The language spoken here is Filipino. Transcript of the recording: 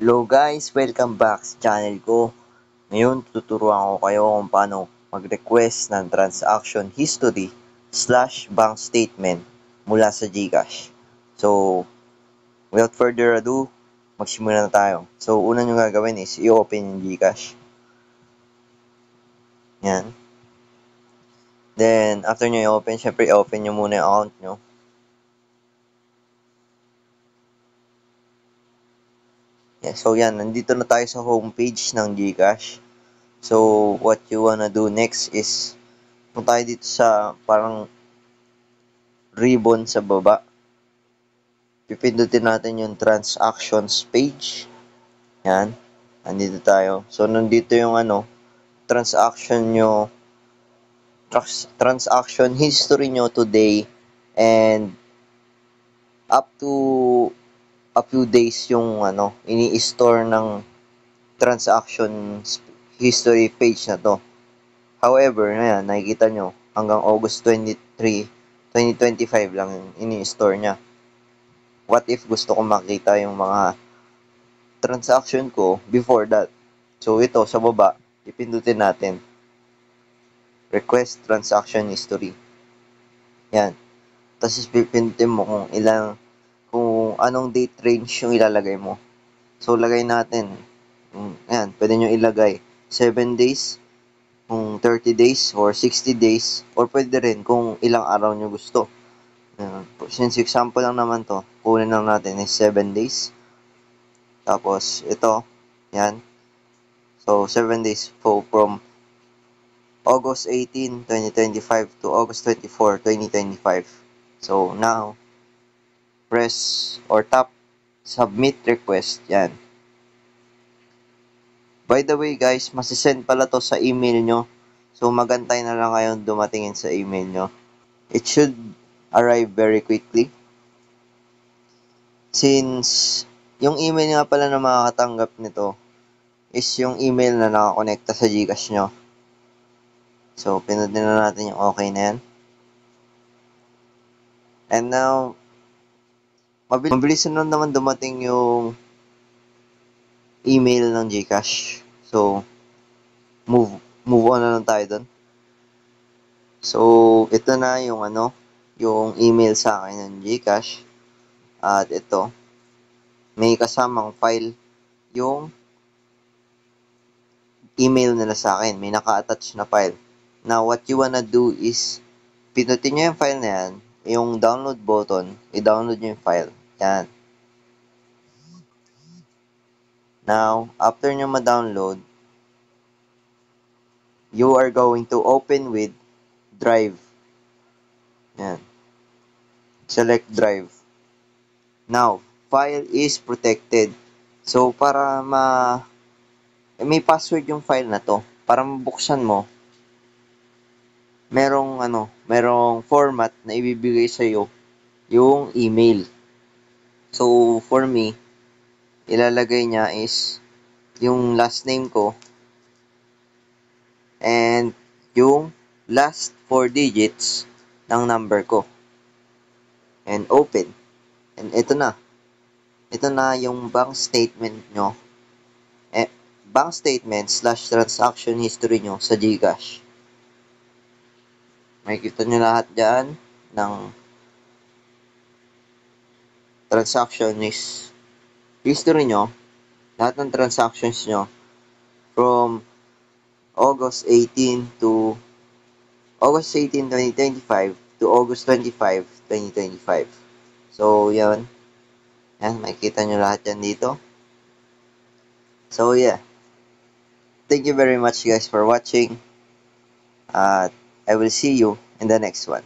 Hello guys, welcome back sa channel ko. Ngayon, tuturuan ko kayo kung paano mag-request ng transaction history / bank statement mula sa GCash. So, without further ado, magsimula na tayo. So, una nyo gagawin is i-open yung GCash. Yan. Then, after nyo i-open, syempre i-open nyo muna yung account nyo. Yeah, so yan, nandito na tayo sa homepage ng GCash. So, what you wanna do next is punta tayo dito sa parang ribbon sa baba. Pipindutin natin yung transactions page. Yan. Nandito tayo. So, nandito yung transaction nyo, transaction history nyo today and up to a few days yung ini-store ng transaction history page na to. However, ayan, nakikita nyo, hanggang August 23, 2025 lang yung ini-store niya. What if gusto ko makita yung mga transaction ko before that? So, ito, sa baba, ipindutin natin. Request transaction history. Yan. Tapos, pipindutin mo kung anong date range yung ilalagay mo. So, lagay natin. Yan, pwede nyo ilagay 7 days, kung 30 days, or 60 days, or pwede rin kung ilang araw nyo gusto. Since example lang naman to, kunin lang natin is 7 days. Tapos, ito, yan. So, 7 days po from August 18, 2025 to August 24, 2025. So, now, press or tap submit request. Yan. By the way, guys, masisend pala to sa email nyo. So, magantay na lang kayo dumatingin sa email nyo. It should arrive very quickly. Since yung email nga pala na makakatanggap nito is yung email na nakakonekta sa GCash nyo. So, pinundin na natin yung okay na yan. And now, mabilis na naman dumating yung email ng GCash. So, move on na lang tayo dun. So, ito na yung yung email sa akin ng GCash. At ito, may kasamang file yung email nila sa akin. May naka-attach na file. Now, what you wanna do is, pinutin nyo yung file na yan, yung download button, i-download nyo yung file. Yan. Now, after nyo ma-download, you are going to open with Drive. Yan. Select Drive. Now, file is protected. So, para may password yung file na to. Para mabuksan mo, merong format na ibibigay sa iyo yung email. So, for me, ilalagay niya is yung last name ko and yung last 4 digits ng number ko. And open. And ito na. Ito na yung bank statement nyo. Bank statement / transaction history nyo sa GCash. Makikita nyo lahat dyan ng transaction history nyo. Lahat ng transactions nyo from August 18, 2025 to August 25, 2025. So, yan. Yan, makikita nyo lahat yan dito. So, yeah. Thank you very much guys for watching. I will see you in the next one.